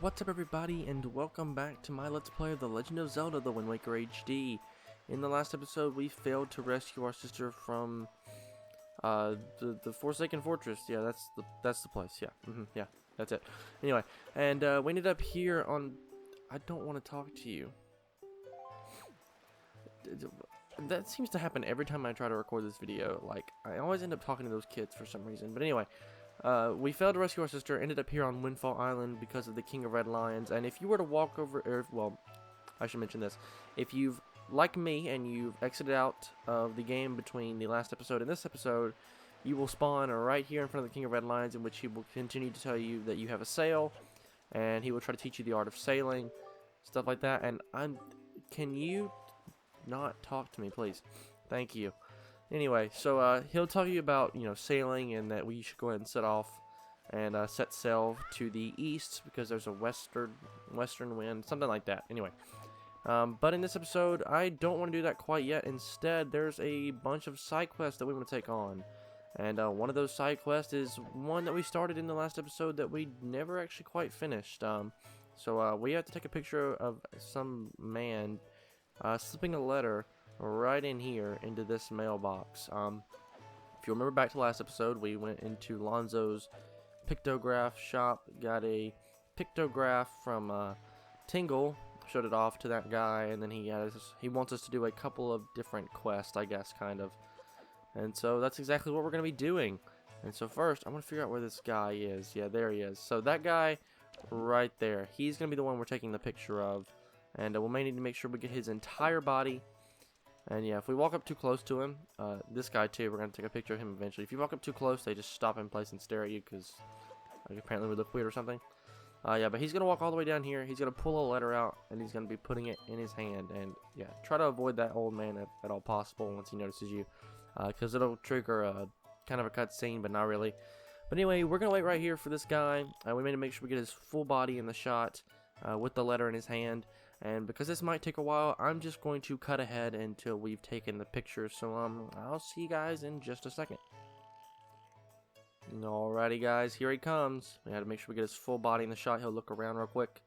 What's up everybody, and welcome back to my Let's Play of The Legend of Zelda: The Wind Waker HD. In the last episode, we failed to rescue our sister from the Forsaken Fortress. Yeah, that's the place. Yeah, yeah, that's it. Anyway, and we ended up here on. I don't want to talk to you. That seems to happen every time I try to record this video. Like, I always end up talking to those kids for some reason. But anyway. We failed to rescue our sister, ended up here on Windfall Island because of the King of Red Lions, and if you were to walk over, well, I should mention this, if you've, like me, and you've exited out of the game between the last episode and this episode, you will spawn right here in front of the King of Red Lions, in which he will continue to tell you that you have a sail, and he will try to teach you the art of sailing, stuff like that, and can you not talk to me, please? Thank you. Anyway, so he'll tell you about, sailing, and that we should go ahead and set off and set sail to the east because there's a western wind, something like that. Anyway, but in this episode, I don't want to do that quite yet. Instead, there's a bunch of side quests that we want to take on. And one of those side quests is one that we started in the last episode that we never actually quite finished. So we have to take a picture of some man slipping a letter right in here into this mailbox. If you remember back to last episode, we went into Lonzo's pictograph shop, got a pictograph from Tingle, showed it off to that guy, and then he wants us to do a couple of different quests, I guess, kind of. And so that's exactly what we're going to be doing. And so first, I want to figure out where this guy is. Yeah, there he is. So that guy right there, he's going to be the one we're taking the picture of. And we may need to make sure we get his entire body. And yeah, if we walk up too close to him, this guy too, we're going to take a picture of him eventually. If you walk up too close, they just stop in place and stare at you because apparently we look weird or something. Yeah, but he's going to walk all the way down here. He's going to pull a letter out, and he's going to be putting it in his hand. And yeah, try to avoid that old man at all possible once he notices you. Because it'll trigger kind of a cutscene, but not really. But anyway, we're going to wait right here for this guy. We need to make sure we get his full body in the shot with the letter in his hand. And because this might take a while, I'm just going to cut ahead until we've taken the picture. So I'll see you guys in just a second. Alrighty guys, here he comes. We gotta make sure we get his full body in the shot. He'll look around real quick.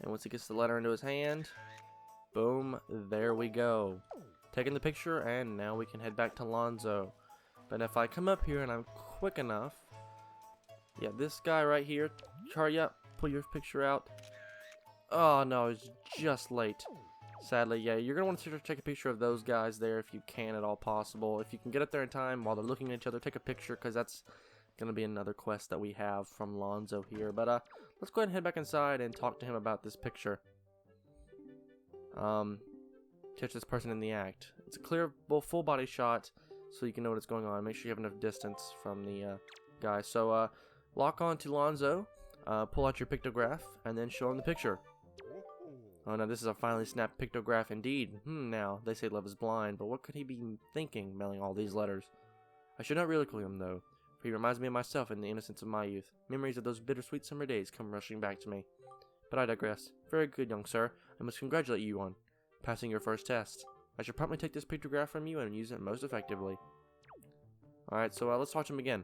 And once he gets the letter into his hand, boom, there we go. Taking the picture, and now we can head back to Lonzo. But if I come up here and I'm quick enough, yeah, this guy right here, hurry up, pull your picture out. Oh no, it's just late. Sadly, yeah, you're going to want to take a picture of those guys there if you can at all possible. If you can get up there in time while they're looking at each other, take a picture, because that's going to be another quest that we have from Lonzo here. But let's go ahead and head back inside and talk to him about this picture. Catch this person in the act. It's a clear, full body shot, so you can know what's going on. Make sure you have enough distance from the guy. So lock on to Lonzo, pull out your pictograph, and then show him the picture. Oh no, this is a finely snapped pictograph indeed. Now, they say love is blind, but what could he be thinking, mailing all these letters? I should not ridicule him, though, for he reminds me of myself and the innocence of my youth. Memories of those bittersweet summer days come rushing back to me. But I digress. Very good, young sir. I must congratulate you on passing your first test. I shall promptly take this pictograph from you and use it most effectively. Alright, so let's watch him again.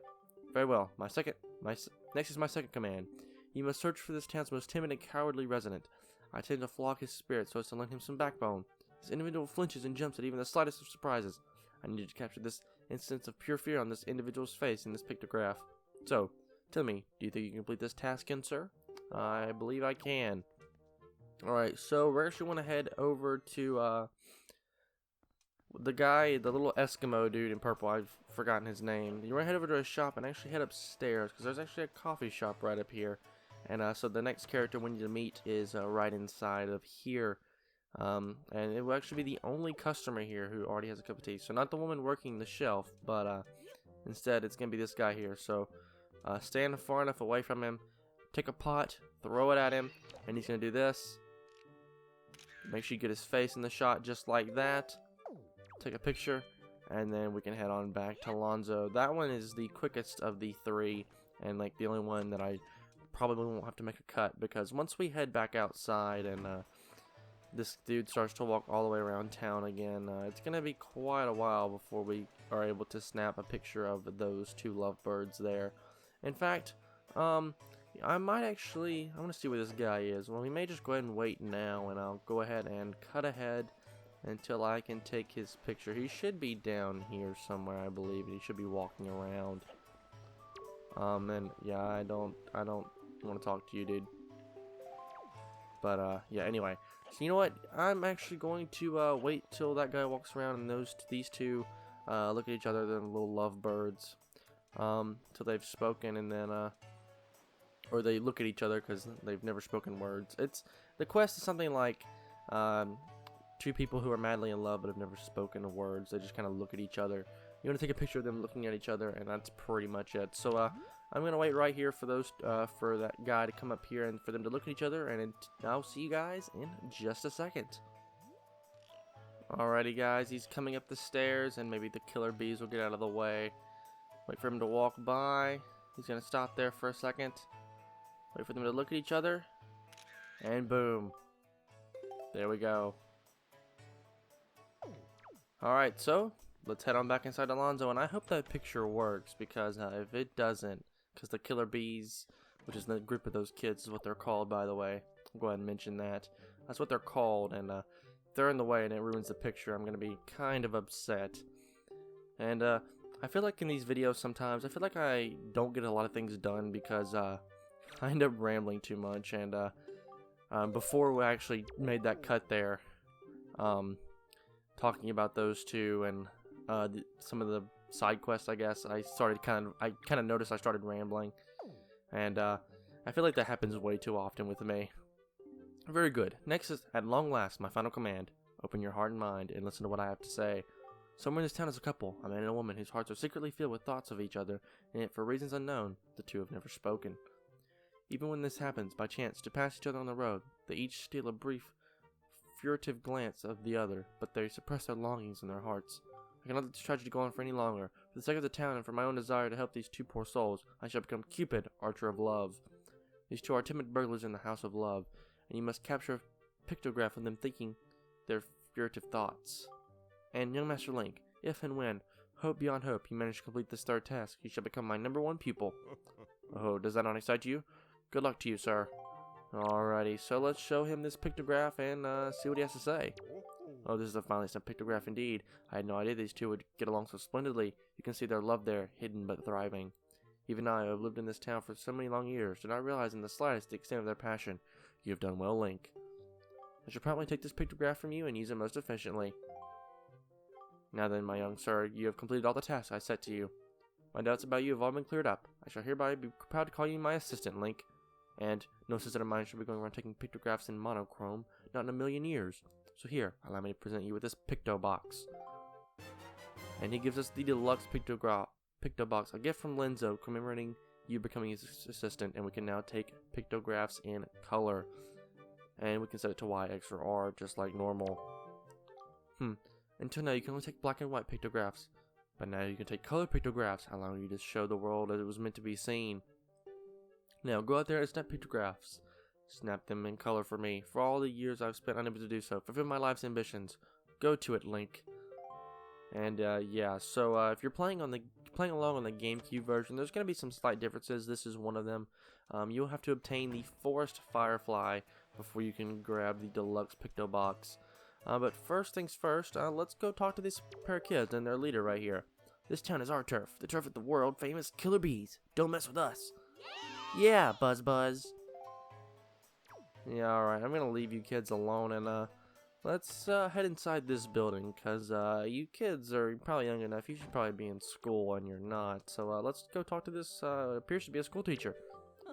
Very well. Next is my second command. You must search for this town's most timid and cowardly resident. I tend to flock his spirit so as to lend him some backbone. This individual flinches and jumps at even the slightest of surprises. I need to capture this instance of pure fear on this individual's face in this pictograph. So, tell me, do you think you can complete this task, young sir? I believe I can. Alright, so we actually want to head over to the guy, the little Eskimo dude in purple. I've forgotten his name. You want to head over to a shop and actually head upstairs, because there's actually a coffee shop right up here. And so the next character we need to meet is right inside of here. And it will actually be the only customer here who already has a cup of tea. So not the woman working the shelf, but instead it's going to be this guy here. So stand far enough away from him, take a pot, throw it at him, and he's going to do this. Make sure you get his face in the shot just like that. Take a picture, and then we can head on back to Lonzo. That one is the quickest of the three, and like the only one that I probably won't have to make a cut, because once we head back outside and this dude starts to walk all the way around town again, it's gonna be quite a while before we are able to snap a picture of those two lovebirds there. In fact, I might actually, I want to see where this guy is. Well, we may just go ahead and wait now, and I'll go ahead and cut ahead until I can take his picture. He should be down here somewhere, I believe. He should be walking around. And yeah, I don't want to talk to you, dude. But yeah, anyway. So you know what? I'm actually going to wait till that guy walks around and these two look at each other. They're little lovebirds. Till they've spoken, and then or they look at each other because they've never spoken words. The quest is something like two people who are madly in love but have never spoken words. They just kind of look at each other. You want to take a picture of them looking at each other, and that's pretty much it. So I'm gonna wait right here for for that guy to come up here and for them to look at each other, and I'll see you guys in just a second. Alrighty, guys, he's coming up the stairs, and maybe the killer bees will get out of the way. Wait for him to walk by. He's gonna stop there for a second. Wait for them to look at each other, and boom. There we go. Alright, so let's head on back inside Alonzo, and I hope that picture works, because if it doesn't, because the killer bees, which is the group of those kids, is what they're called, by the way. I'll go ahead and mention that. That's what they're called, and if they're in the way and it ruins the picture, I'm going to be kind of upset. And I feel like in these videos sometimes, I feel like I don't get a lot of things done because I end up rambling too much, and before we actually made that cut there, talking about those two and some of the side quests, I guess, I kind of noticed I started rambling, and I feel like that happens way too often with me. Very good. Next is, at long last, my final command. Open your heart and mind and listen to what I have to say. Somewhere in this town is a couple, a man and a woman, whose hearts are secretly filled with thoughts of each other, and yet for reasons unknown, the two have never spoken. Even when this happens, by chance, to pass each other on the road, they each steal a brief, furtive glance of the other, but they suppress their longings in their hearts. I cannot let this tragedy go on for any longer. For the sake of the town and for my own desire to help these two poor souls, I shall become Cupid, Archer of Love. These two are timid burglars in the House of Love, and you must capture a pictograph of them thinking their furtive thoughts. And young Master Link, if and when, hope beyond hope, you manage to complete this third task, you shall become my #1 pupil. Oh, does that not excite you? Good luck to you, sir. Alrighty, so let's show him this pictograph and see what he has to say. Oh, this is a finely sent pictograph indeed. I had no idea these two would get along so splendidly. You can see their love there, hidden but thriving. Even I, who have lived in this town for so many long years, did not realize in the slightest the extent of their passion. You have done well, Link. I shall promptly take this pictograph from you and use it most efficiently. Now then, my young sir, you have completed all the tasks I set to you. My doubts about you have all been cleared up. I shall hereby be proud to call you my assistant, Link. And no assistant of mine shall be going around taking pictographs in monochrome, not in a million years. So here, allow me to present you with this picto box. And he gives us the deluxe picto box, a gift from Lenzo commemorating you becoming his assistant, and we can now take pictographs in color. And we can set it to Y, X, or R, just like normal. Until now, you can only take black and white pictographs. But now you can take color pictographs, allowing you to show the world as it was meant to be seen. Now, go out there and snap pictographs. Snap them in color for me. For all the years I've spent unable to do so. Fulfill my life's ambitions. Go to it, Link. And, yeah, so, if you're playing along on the Gamecube version, there's going to be some slight differences. This is one of them. You'll have to obtain the Forest Firefly before you can grab the deluxe picto box. But first things first, let's go talk to this pair of kids and their leader right here. This town is our turf, the turf of the world famous killer bees. Don't mess with us. Yeah, Buzz. Yeah, alright, I'm gonna leave you kids alone, and let's head inside this building, because you kids are probably young enough. You should probably be in school, and you're not. So let's go talk to this appears to be a school teacher.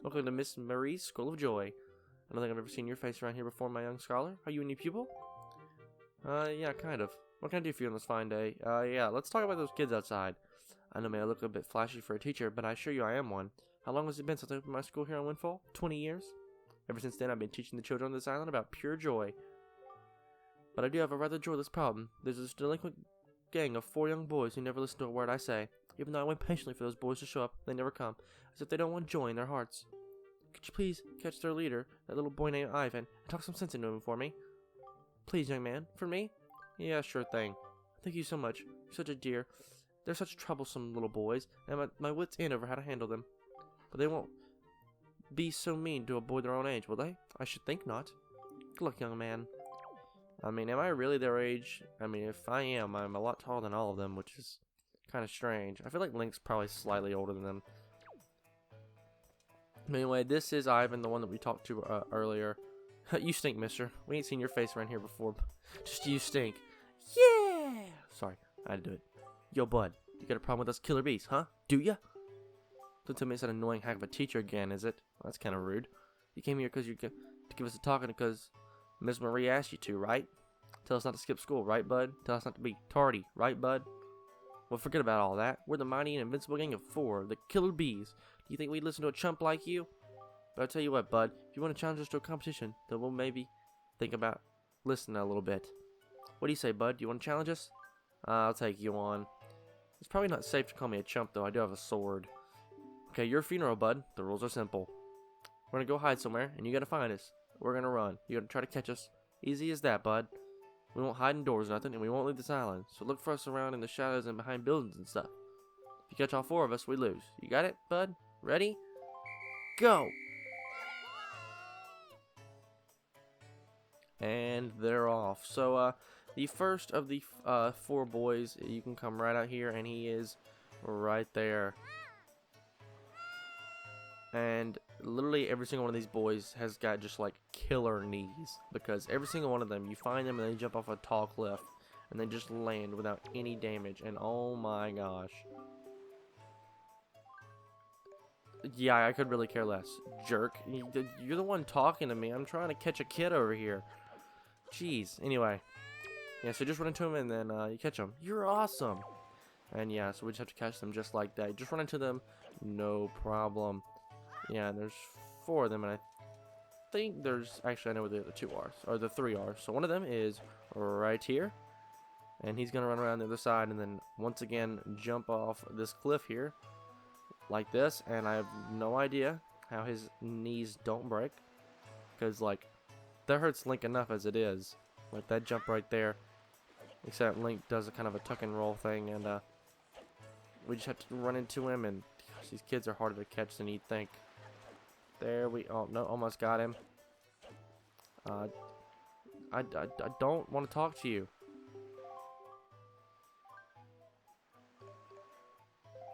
Welcome to Miss Marie's School of Joy. I don't think I've ever seen your face around here before, my young scholar. Are you a new pupil? Yeah, kind of. What can I do for you on this fine day? Yeah, let's talk about those kids outside. I know may I look a bit flashy for a teacher, but I assure you I am one. How long has it been since I opened my school here on Windfall? 20 years? Ever since then, I've been teaching the children on this island about pure joy. But I do have a rather joyless problem. There's this delinquent gang of 4 young boys who never listen to a word I say. Even though I wait patiently for those boys to show up, they never come, as if they don't want joy in their hearts. Could you please catch their leader, that little boy named Ivan, and talk some sense into him for me? Please, young man. For me? Yeah, sure thing. Thank you so much. You're such a dear. They're such troublesome little boys, and my wits end over how to handle them. But they won't. be so mean to a boy their own age, will they? I should think not. Good luck, young man. I mean, am I really their age? I mean, if I am, I'm a lot taller than all of them, which is kind of strange. I feel like Link's probably slightly older than them. Anyway, this is Ivan, the one that we talked to earlier. You stink, mister. We ain't seen your face around here before. Just you stink. Yeah! Sorry, I had to do it. Yo, bud, you got a problem with us killer bees, huh? Do ya? Don't tell me it's that annoying hack of a teacher again, is it? Well, that's kind of rude. You came here because you to give us a talking because Miss Marie asked you to, right? Tell us not to skip school, right, bud? Tell us not to be tardy, right, bud? Well, forget about all that. We're the mighty and invincible gang of 4, the killer bees. Do you think we'd listen to a chump like you? But I'll tell you what, bud. If you want to challenge us to a competition, then we'll maybe think about listening a little bit. What do you say, bud? Do you want to challenge us? I'll take you on. It's probably not safe to call me a chump, though. I do have a sword. Okay, your funeral, bud. The rules are simple. We're gonna go hide somewhere, and you gotta find us. We're gonna run. You gotta try to catch us. Easy as that, bud. We won't hide indoors or nothing, and we won't leave this island. So look for us around in the shadows and behind buildings and stuff. If you catch all 4 of us, we lose. You got it, bud? Ready? Go! And they're off. So, the first of the 4 boys, you can come right out here, and he is right there. And literally every single one of these boys has got just like killer knees, because every single one of them, you find them and they jump off a tall cliff and they just land without any damage. And oh my gosh, yeah, I could really care less, jerk. You're the one talking to me. I'm trying to catch a kid over here. Jeez. Anyway, yeah, so just run into him and then you catch them. You're awesome. And yeah, so we just have to catch them just like that. Just run into them, no problem. Yeah, there's 4 of them, and I think there's, actually I know where the other 2 are, or the 3 are. So one of them is right here, and he's gonna run around the other side and then once again jump off this cliff here like this. And I have no idea how his knees don't break, because like that hurts Link enough as it is, like that jump right there, except Link does a kind of a tuck and roll thing, and we just have to run into him. And gosh, these kids are harder to catch than you'd think. There we, oh no, almost got him. I don't want to talk to you.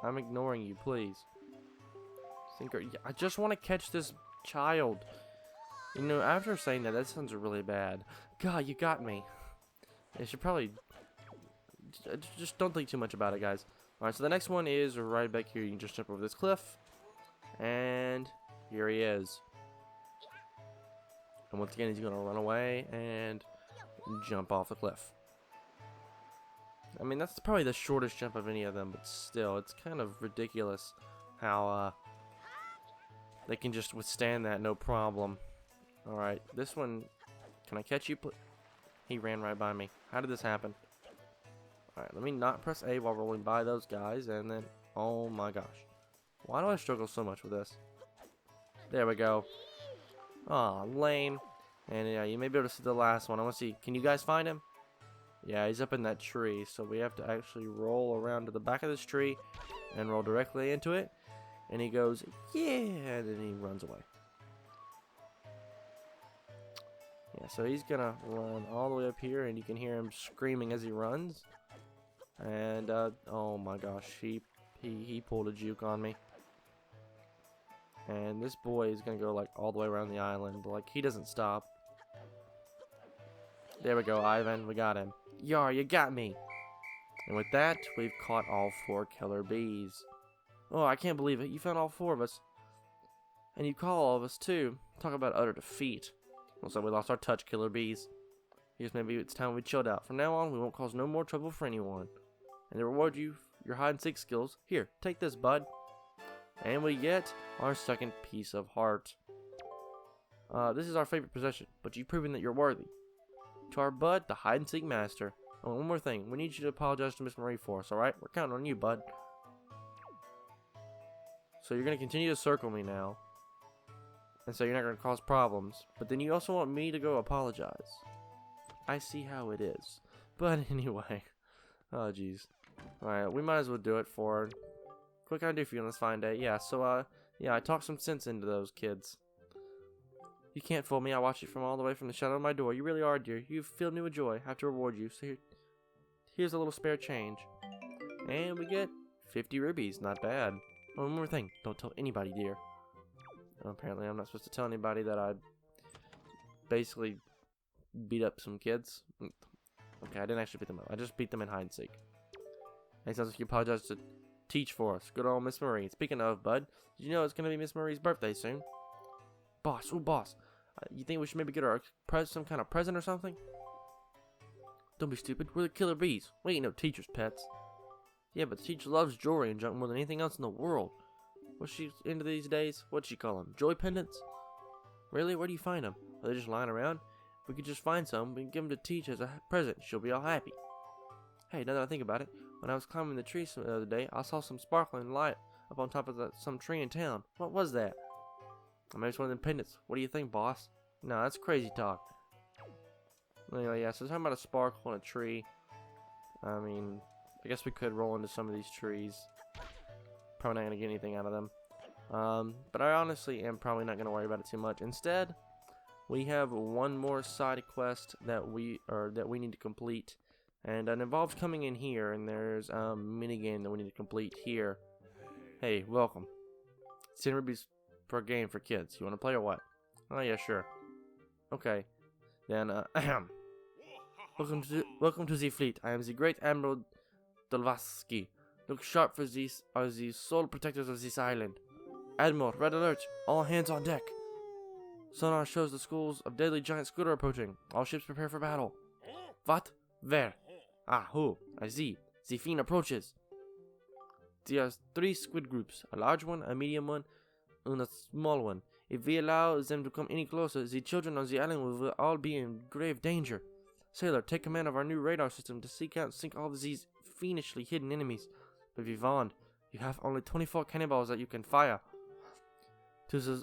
I'm ignoring you, please. I just want to catch this child. You know, after saying that, that sounds really bad. God, you got me. You should probably just don't think too much about it, guys. Alright, so the next one is right back here. You can just jump over this cliff. And here he is. And once again, he's going to run away and jump off the cliff. I mean, that's probably the shortest jump of any of them, but still, it's kind of ridiculous how they can just withstand that no problem. Alright, this one, can I catch you? He ran right by me. How did this happen? Alright, let me not press A while rolling by those guys, and then, oh my gosh. Why do I struggle so much with this? There we go. Aw, lame. And yeah, you may be able to see the last one. I want to see, can you guys find him? Yeah, he's up in that tree, so we have to actually roll around to the back of this tree and roll directly into it. And he goes, yeah, and then he runs away. Yeah, so he's gonna run all the way up here, and you can hear him screaming as he runs. And oh my gosh, he pulled a juke on me. And this boy is gonna go like all the way around the island, like he doesn't stop. There we go, Ivan, we got him. Yar, you got me. And with that, we've caught all 4 killer bees. Oh, I can't believe it. You found all 4 of us. And you call all of us too. Talk about utter defeat. Also, we lost our touch, killer bees. Here's maybe it's time we chilled out. From now on, we won't cause no more trouble for anyone. And to reward you for your hide and seek skills, here, take this, bud. And we get our second piece of heart. This is our favorite possession, but you've proven that you're worthy. To our bud, the hide and seek master. Oh, one more thing. We need you to apologize to Miss Marie for us, alright? We're counting on you, bud. So you're going to continue to circle me now. And so you're not going to cause problems. But then you also want me to go apologize. I see how it is. But anyway. Oh, jeez. Alright, we might as well do it for... What can I do for you on this fine day? Yeah, so, Yeah, I talked some sense into those kids. You can't fool me. I watched it from all the way from the shadow of my door. You really are, dear. You filled me with joy. I have to reward you. So here's a little spare change. And we get 50 rubies. Not bad. Oh, one more thing. Don't tell anybody, dear. Oh, apparently I'm not supposed to tell anybody that I basically beat up some kids. Okay, I didn't actually beat them up. I just beat them in hide and seek. Hey, sounds like you apologize to teach for us. Good old Miss Marie. Speaking of, bud, did you know it's going to be Miss Marie's birthday soon? Boss, oh boss. You think we should maybe get her some kind of present or something? Don't be stupid. We're the killer bees. We ain't no teacher's pets. Yeah, but the teacher loves jewelry and junk more than anything else in the world. What's she into these days? What'd she call them? Joy pendants? Really? Where do you find them? Are they just lying around? If we could just find some, we can give them to Teach as a present. She'll be all happy. Hey, now that I think about it, when I was climbing the tree the other day, I saw some sparkling light up on top of some tree in town. What was that? Maybe it's one of them pendants. What do you think, boss? No, that's crazy talk. Anyway, yeah, so it's talking about a sparkle on a tree. I mean, I guess we could roll into some of these trees. Probably not going to get anything out of them. But I honestly am probably not going to worry about it too much. Instead, we have one more side quest that we need to complete. And it involves coming in here, and there's a minigame that we need to complete here. Hey, welcome. 10 rubies per game for kids. You want to play or what? Oh yeah, sure. Okay. Then welcome to the fleet. I am the great Admiral Dolvaski. Look sharp, for these are the sole protectors of this island. Admiral, red alert! All hands on deck. Sonar shows the schools of deadly giant squid are approaching. All ships prepare for battle. What? Where? Ah, who? I see. The fiend approaches. There are 3 squid groups. A large one, a medium one, and a small one. If we allow them to come any closer, the children on the island will all be in grave danger. Sailor, take command of our new radar system to seek out and sink all of these fiendishly hidden enemies. But be warned, you have only 24 cannonballs that you can fire. To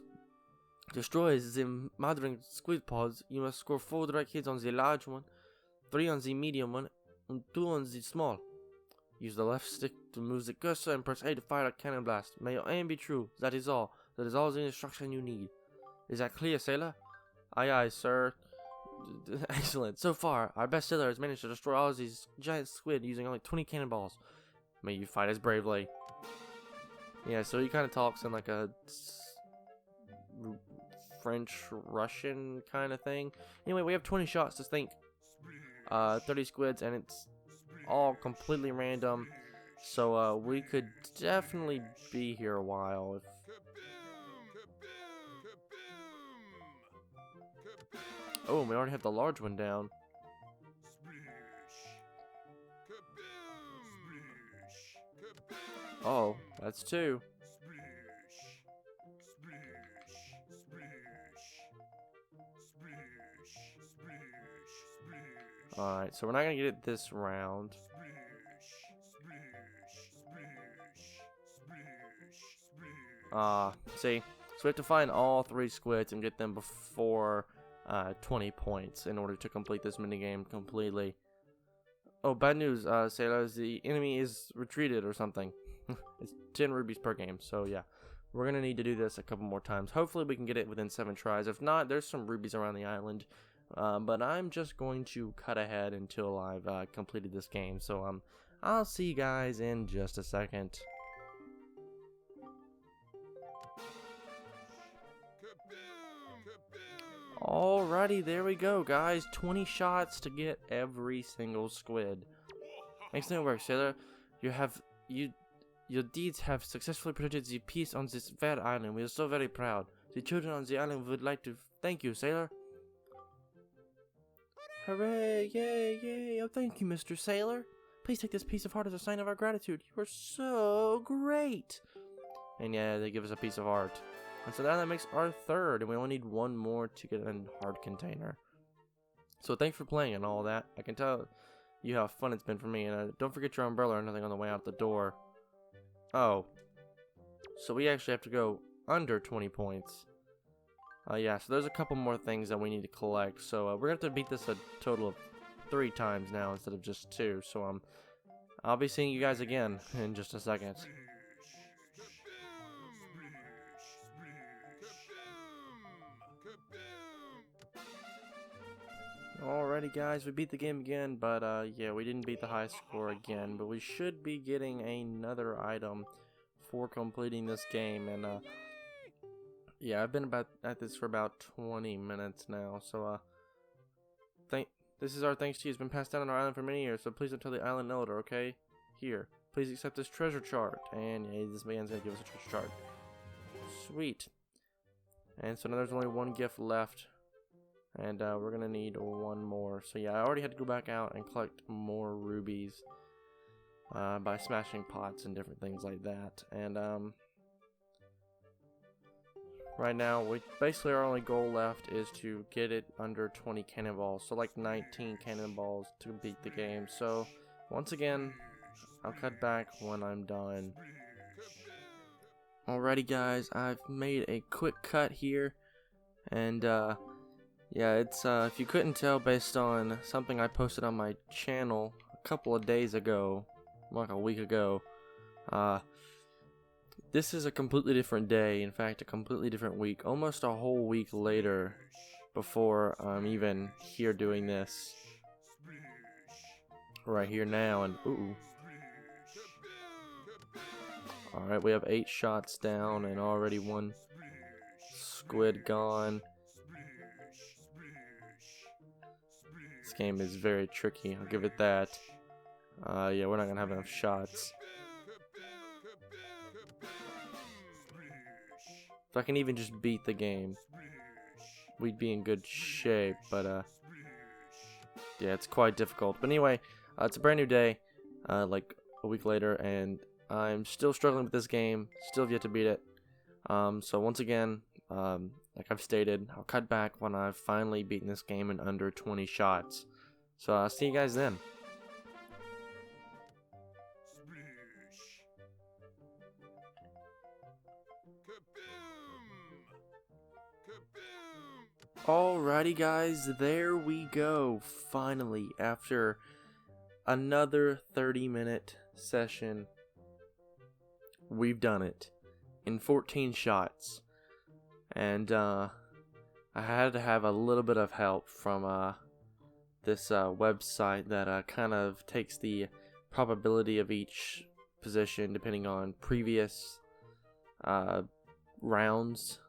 destroy the mothering squid pods, you must score 4 direct hits on the large one, 3 on the medium one, and 2 on the small. Use the left stick to move the cursor and press A to fire a cannon blast. May your aim be true. That is all. That is all the instruction you need. Is that clear, sailor? Aye, aye, sir. Excellent. So far, our best sailor has managed to destroy all of these giant squid using only 20 cannonballs. May you fight as bravely. Yeah, so he kind of talks in like a French-Russian kind of thing. Anyway, we have 20 shots to think. 30 squids, and it's all completely random. So we could definitely be here a while. Oh, we already have the large one down. Oh, that's 2. Alright, so we're not going to get it this round. See? So we have to find all 3 squids and get them before 20 points in order to complete this minigame completely. Oh, bad news, sailors. The enemy is retreated or something. It's 10 rubies per game, so yeah. We're going to need to do this a couple more times. Hopefully we can get it within 7 tries. If not, there's some rubies around the island. But I'm just going to cut ahead until I've completed this game. So I'll see you guys in just a second. Alrighty, there we go, guys. 20 shots to get every single squid. Excellent work, sailor. Your deeds have successfully protected the peace on this fair island. We are so very proud. The children on the island would like to thank you, sailor. Hooray! Yay! Yay! Oh, thank you, Mr. Sailor. Please take this piece of heart as a sign of our gratitude. You are so great. And yeah, they give us a piece of heart. And so now that makes our 3rd, and we only need 1 more to get a heart container. So thanks for playing and all that. I can tell you how fun it's been for me. And don't forget your umbrella or nothing on the way out the door. Oh. So we actually have to go under 20 points. Yeah, so there's a couple more things that we need to collect. So we're going to have to beat this a total of 3 times now instead of just 2. So I'll be seeing you guys again in just a second. Alrighty guys, we beat the game again, but yeah, we didn't beat the high score again, but we should be getting another item for completing this game. And yeah, I've been at this for about 20 minutes now, so this is our thanks to you. It's been passed down on our island for many years, so please don't tell the island elder, okay? Here, please accept this treasure chart. And yeah, this man's gonna give us a treasure chart. Sweet. And so now there's only one gift left, and we're gonna need one more. So yeah, I already had to go back out and collect more rubies by smashing pots and different things like that. And right now, basically our only goal left is to get it under 20 cannonballs, so like 19 cannonballs to beat the game. So once again, I'll cut back when I'm done. Alrighty guys, I've made a quick cut here, and yeah, it's if you couldn't tell based on something I posted on my channel a couple of days ago, like a week ago, this is a completely different day. In fact, a completely different week, almost a whole week later before I'm even here doing this right here now. And ooh, alright, we have 8 shots down and already one squid gone. This game is very tricky, I'll give it that. Yeah, we're not gonna have enough shots. If I can even just beat the game, we'd be in good shape, but yeah, it's quite difficult. But anyway, it's a brand new day, like a week later, and I'm still struggling with this game, still have yet to beat it. So once again, like I've stated, I'll cut back when I've finally beaten this game in under 20 shots. So I'll see you guys then. Alrighty guys, there we go. Finally, after another 30-minute session, we've done it in 14 shots. And I had to have a little bit of help from this website that kind of takes the probability of each position depending on previous rounds.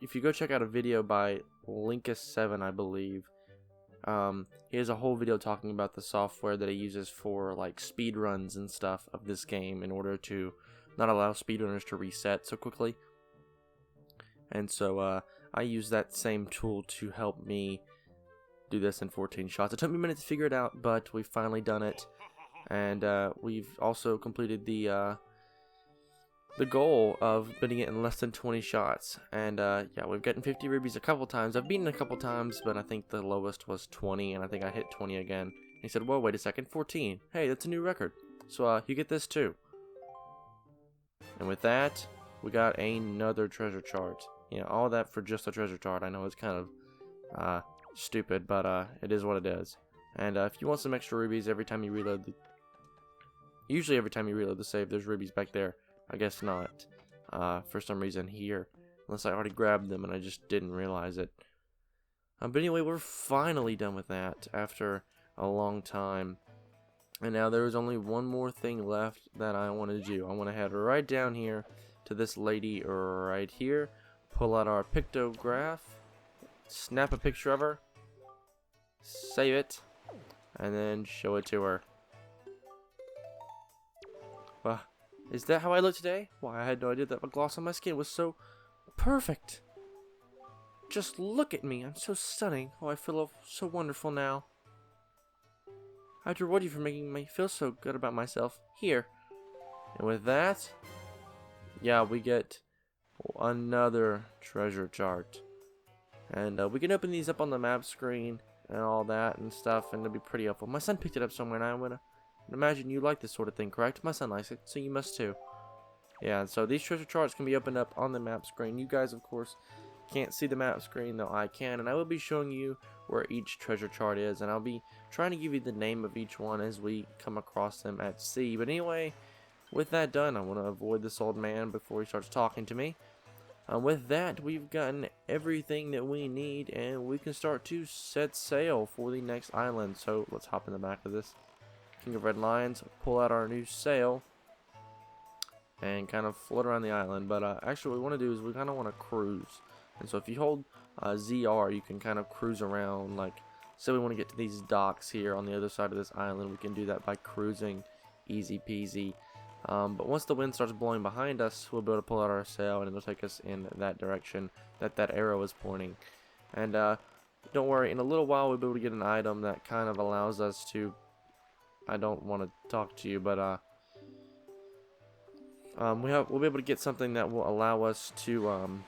If you go check out a video by Linkus7, I believe, he has a whole video talking about the software that he uses for like speed runs and stuff of this game in order to not allow speedrunners to reset so quickly. And so I use that same tool to help me do this in 14 shots. It took me a minute to figure it out, but we've finally done it. And we've also completed the goal of beating it in less than 20 shots. And yeah, we've gotten 50 rubies a couple times. I've beaten a couple times, but I think the lowest was 20, and I think I hit 20 again. And he said, whoa, wait a second, 14. Hey, that's a new record. So you get this too. And with that, we got another treasure chart. You know, all that for just a treasure chart. I know it's kind of stupid, but it is what it is. And if you want some extra rubies every time you reload usually every time you reload the save, there's rubies back there. I guess not, for some reason here, unless I already grabbed them and I just didn't realize it. But anyway, we're finally done with that after a long time. And now there is only one more thing left that I want to do. I want to head right down here to this lady right here, pull out our pictograph, snap a picture of her, save it, and then show it to her. Well, is that how I look today? Why, I had no idea that the gloss on my skin was so perfect. Just look at me, I'm so stunning. Oh, I feel so wonderful now. I'd reward you for making me feel so good about myself. Here. And with that, yeah, we get another treasure chart. And we can open these up on the map screen and all that and stuff, and it'll be pretty helpful. My son picked it up somewhere, and I would imagine you like this sort of thing, correct? My son likes it, so you must too. Yeah, and so these treasure charts can be opened up on the map screen. You guys, of course, can't see the map screen, though I can, and I will be showing you where each treasure chart is, and I'll be trying to give you the name of each one as we come across them at sea. But anyway, with that done, I want to avoid this old man before he starts talking to me. With that, we've gotten everything that we need, and we can start to set sail for the next island. So let's hop in the back of this King of Red Lions, pull out our new sail, and kind of float around the island. But actually what we want to do is we kind of want to cruise. And so if you hold ZR, you can kind of cruise around. Like, say we want to get to these docks here on the other side of this island, we can do that by cruising, easy peasy. But once the wind starts blowing behind us, we'll be able to pull out our sail, and it'll take us in that direction that that arrow is pointing. And don't worry, in a little while we'll be able to get an item that kind of allows us to, I don't want to talk to you, but we'll be able to get something that will allow us to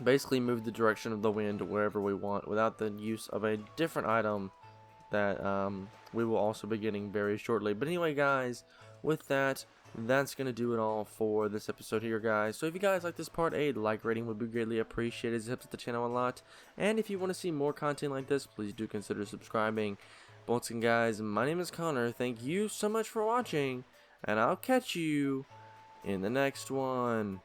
basically move the direction of the wind wherever we want without the use of a different item that we will also be getting very shortly. But anyway, guys, with that, that's going to do it all for this episode here, guys. So if you guys like this part, a like rating would be greatly appreciated. It helps the channel a lot. And if you want to see more content like this, please do consider subscribing. But once again, guys, my name is Connor. Thank you so much for watching, and I'll catch you in the next one.